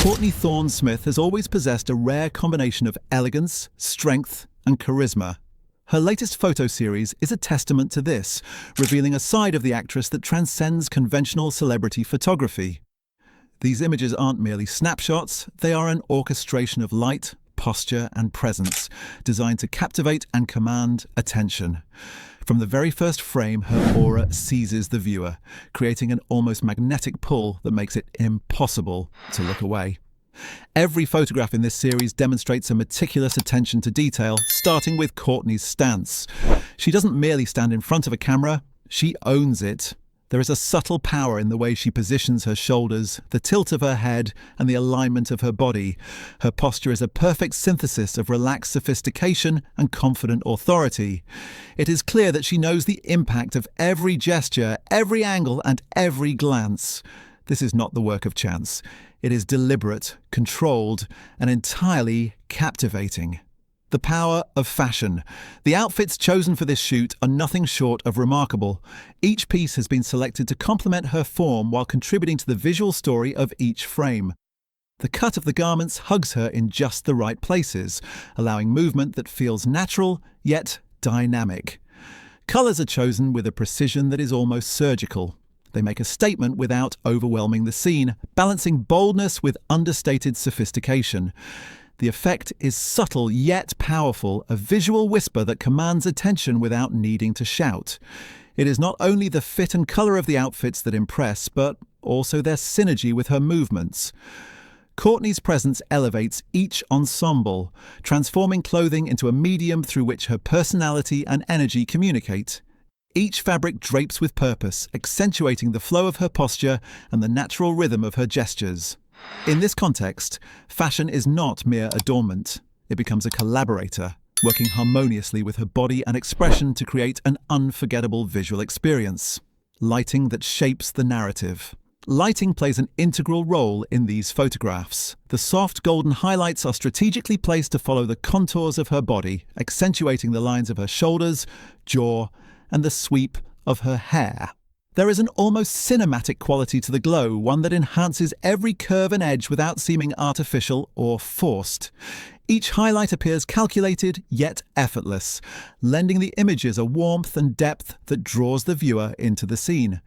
Courtney Thorne-Smith has always possessed a rare combination of elegance, strength, and charisma. Her latest photo series is a testament to this, revealing a side of the actress that transcends conventional celebrity photography. These images aren't merely snapshots, they are an orchestration of light, posture, and presence, designed to captivate and command attention. From the very first frame, her aura seizes the viewer, creating an almost magnetic pull that makes it impossible to look away. Every photograph in this series demonstrates a meticulous attention to detail, starting with Courtney's stance. She doesn't merely stand in front of a camera, she owns it. There is a subtle power in the way she positions her shoulders, the tilt of her head, and the alignment of her body. Her posture is a perfect synthesis of relaxed sophistication and confident authority. It is clear that she knows the impact of every gesture, every angle, and every glance. This is not the work of chance. It is deliberate, controlled, and entirely captivating. The power of fashion. The outfits chosen for this shoot are nothing short of remarkable. Each piece has been selected to complement her form while contributing to the visual story of each frame. The cut of the garments hugs her in just the right places, allowing movement that feels natural yet dynamic. Colours are chosen with a precision that is almost surgical. They make a statement without overwhelming the scene, balancing boldness with understated sophistication. The effect is subtle yet powerful, a visual whisper that commands attention without needing to shout. It is not only the fit and colour of the outfits that impress, but also their synergy with her movements. Courtney's presence elevates each ensemble, transforming clothing into a medium through which her personality and energy communicate. Each fabric drapes with purpose, accentuating the flow of her posture and the natural rhythm of her gestures. In this context, fashion is not mere adornment. It becomes a collaborator, working harmoniously with her body and expression to create an unforgettable visual experience. Lighting that shapes the narrative. Lighting plays an integral role in these photographs. The soft golden highlights are strategically placed to follow the contours of her body, accentuating the lines of her shoulders, jaw, and the sweep of her hair. There is an almost cinematic quality to the glow, one that enhances every curve and edge without seeming artificial or forced. Each highlight appears calculated yet effortless, lending the images a warmth and depth that draws the viewer into the scene.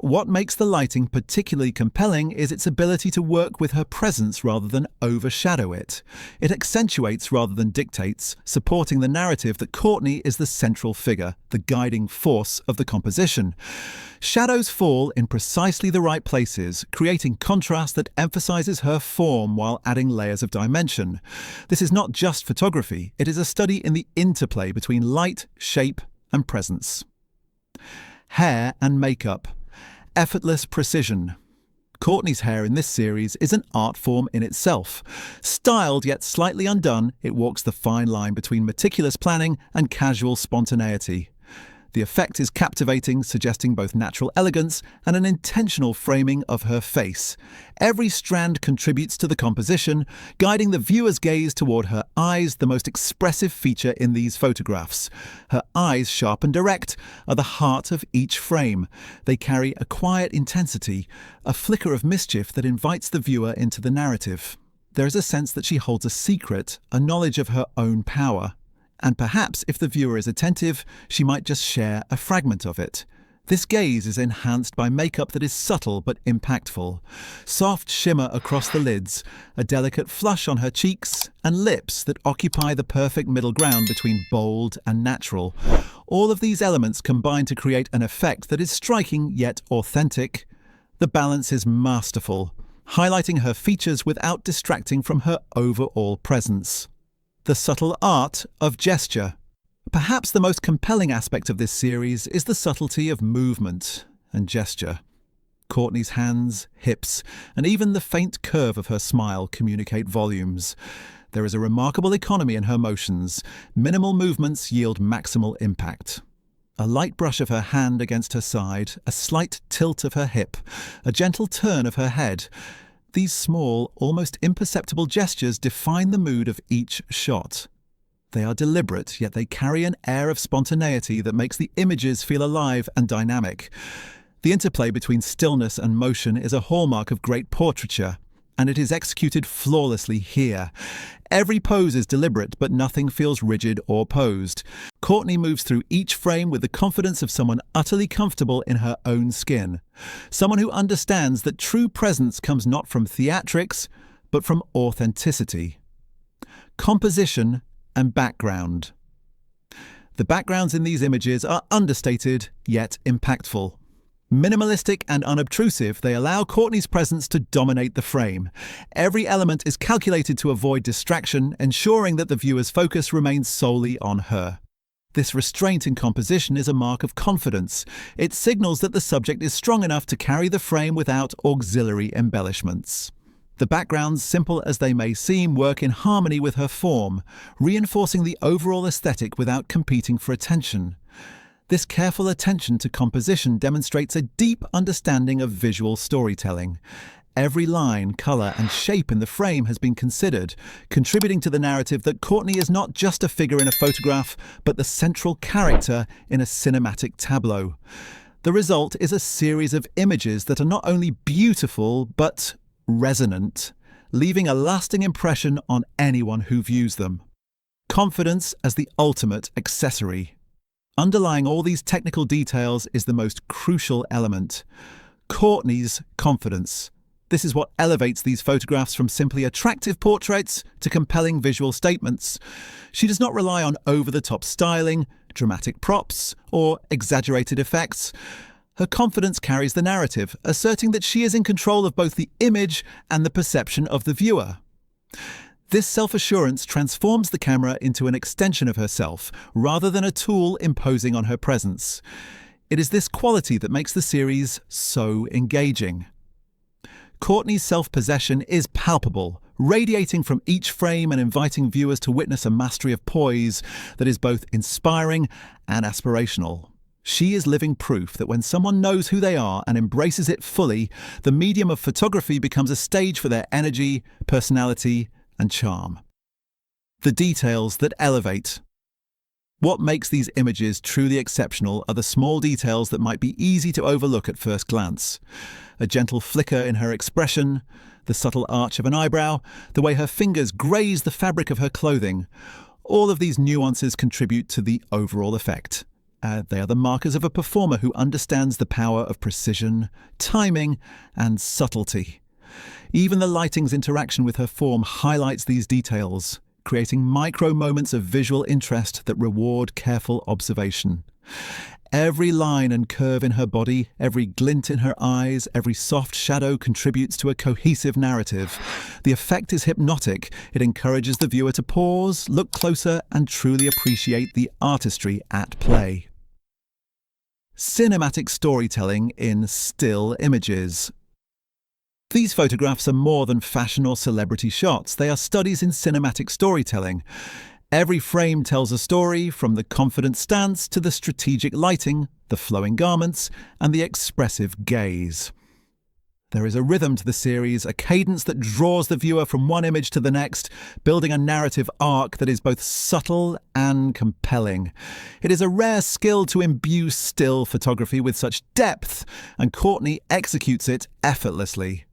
What makes the lighting particularly compelling is its ability to work with her presence rather than overshadow it. It accentuates rather than dictates, supporting the narrative that Courtney is the central figure, the guiding force of the composition. Shadows fall in precisely the right places, creating contrast that emphasizes her form while adding layers of dimension. This is not just photography, it is a study in the interplay between light, shape, and presence. Hair and makeup. Effortless precision. Courtney's hair in this series is an art form in itself. Styled yet slightly undone, it walks the fine line between meticulous planning and casual spontaneity. The effect is captivating, suggesting both natural elegance and an intentional framing of her face. Every strand contributes to the composition, guiding the viewer's gaze toward her eyes, the most expressive feature in these photographs. Her eyes, sharp and direct, are the heart of each frame. They carry a quiet intensity, a flicker of mischief that invites the viewer into the narrative. There is a sense that she holds a secret, a knowledge of her own power. And perhaps, if the viewer is attentive, she might just share a fragment of it. This gaze is enhanced by makeup that is subtle but impactful. Soft shimmer across the lids, a delicate flush on her cheeks, and lips that occupy the perfect middle ground between bold and natural. All of these elements combine to create an effect that is striking yet authentic. The balance is masterful, highlighting her features without distracting from her overall presence. The subtle art of gesture. Perhaps the most compelling aspect of this series is the subtlety of movement and gesture. Courtney's hands, hips, and even the faint curve of her smile communicate volumes. There is a remarkable economy in her motions. Minimal movements yield maximal impact. A light brush of her hand against her side, a slight tilt of her hip, a gentle turn of her head. These small, almost imperceptible gestures define the mood of each shot. They are deliberate, yet they carry an air of spontaneity that makes the images feel alive and dynamic. The interplay between stillness and motion is a hallmark of great portraiture. and it is executed flawlessly here. Every pose is deliberate, but nothing feels rigid or posed. Courtney moves through each frame with the confidence of someone utterly comfortable in her own skin. Someone who understands that true presence comes not from theatrics, but from authenticity. Composition and background. The backgrounds in these images are understated, yet impactful. Minimalistic and unobtrusive, they allow Courtney's presence to dominate the frame. Every element is calculated to avoid distraction, ensuring that the viewer's focus remains solely on her. This restraint in composition is a mark of confidence. It signals that the subject is strong enough to carry the frame without auxiliary embellishments. The backgrounds, simple as they may seem, work in harmony with her form, reinforcing the overall aesthetic without competing for attention. This careful attention to composition demonstrates a deep understanding of visual storytelling. Every line, colour and shape in the frame has been considered, contributing to the narrative that Courtney is not just a figure in a photograph, but the central character in a cinematic tableau. The result is a series of images that are not only beautiful, but resonant, leaving a lasting impression on anyone who views them. Confidence as the ultimate accessory. Underlying all these technical details is the most crucial element: Courtney's confidence. This is what elevates these photographs from simply attractive portraits to compelling visual statements. She does not rely on over-the-top styling, dramatic props, or exaggerated effects. Her confidence carries the narrative, asserting that she is in control of both the image and the perception of the viewer. This self-assurance transforms the camera into an extension of herself, rather than a tool imposing on her presence. It is this quality that makes the series so engaging. Courtney's self-possession is palpable, radiating from each frame and inviting viewers to witness a mastery of poise that is both inspiring and aspirational. She is living proof that when someone knows who they are and embraces it fully, the medium of photography becomes a stage for their energy, personality, and charm. The details that elevate. What makes these images truly exceptional are the small details that might be easy to overlook at first glance. A gentle flicker in her expression, the subtle arch of an eyebrow, the way her fingers graze the fabric of her clothing. All of these nuances contribute to the overall effect. They are the markers of a performer who understands the power of precision, timing, and subtlety. Even the lighting's interaction with her form highlights these details, creating micro moments of visual interest that reward careful observation. Every line and curve in her body, every glint in her eyes, every soft shadow contributes to a cohesive narrative. The effect is hypnotic. It encourages the viewer to pause, look closer, and truly appreciate the artistry at play. Cinematic storytelling in still images. These photographs are more than fashion or celebrity shots. They are studies in cinematic storytelling. Every frame tells a story, from the confident stance to the strategic lighting, the flowing garments, and the expressive gaze. There is a rhythm to the series, a cadence that draws the viewer from one image to the next, building a narrative arc that is both subtle and compelling. It is a rare skill to imbue still photography with such depth, and Courtney executes it effortlessly.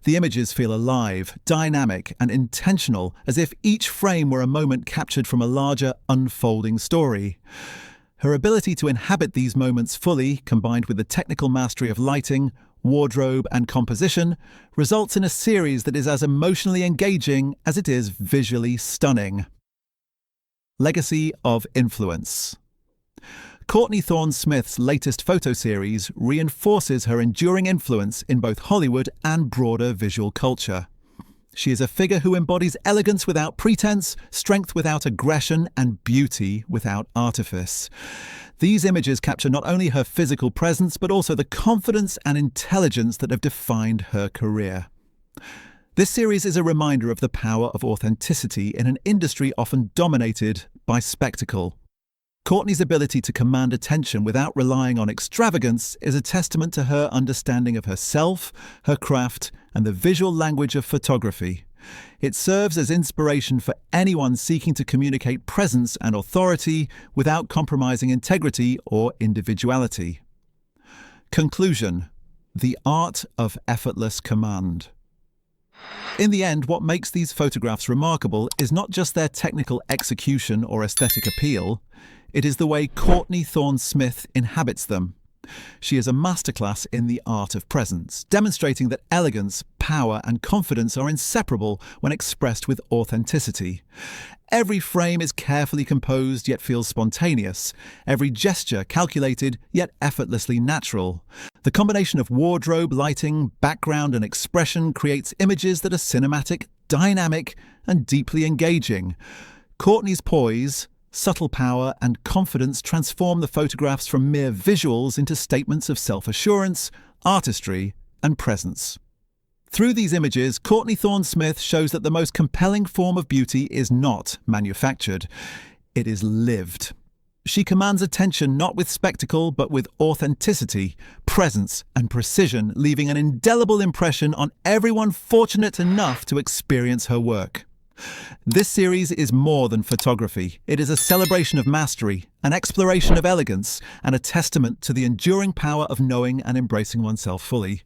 The images feel alive, dynamic, and intentional, as if each frame were a moment captured from a larger, unfolding story. Her ability to inhabit these moments fully, combined with the technical mastery of lighting, wardrobe, and composition, results in a series that is as emotionally engaging as it is visually stunning. Legacy of influence. Courtney Thorne-Smith's latest photo series reinforces her enduring influence in both Hollywood and broader visual culture. She is a figure who embodies elegance without pretense, strength without aggression, and beauty without artifice. These images capture not only her physical presence, but also the confidence and intelligence that have defined her career. This series is a reminder of the power of authenticity in an industry often dominated by spectacle. Courtney's ability to command attention without relying on extravagance is a testament to her understanding of herself, her craft, and the visual language of photography. It serves as inspiration for anyone seeking to communicate presence and authority without compromising integrity or individuality. Conclusion: the art of effortless command. In the end, what makes these photographs remarkable is not just their technical execution or aesthetic appeal, it is the way Courtney Thorne-Smith inhabits them. She is a masterclass in the art of presence, demonstrating that elegance, power, and confidence are inseparable when expressed with authenticity. Every frame is carefully composed yet feels spontaneous, every gesture calculated yet effortlessly natural. The combination of wardrobe, lighting, background, and expression creates images that are cinematic, dynamic, and deeply engaging. Courtney's poise, subtle power, and confidence transform the photographs from mere visuals into statements of self-assurance, artistry, and presence. Through these images, Courtney Thorne-Smith shows that the most compelling form of beauty is not manufactured. It is lived. She commands attention not with spectacle, but with authenticity, presence, and precision, leaving an indelible impression on everyone fortunate enough to experience her work. This series is more than photography. It is a celebration of mastery, an exploration of elegance, and a testament to the enduring power of knowing and embracing oneself fully.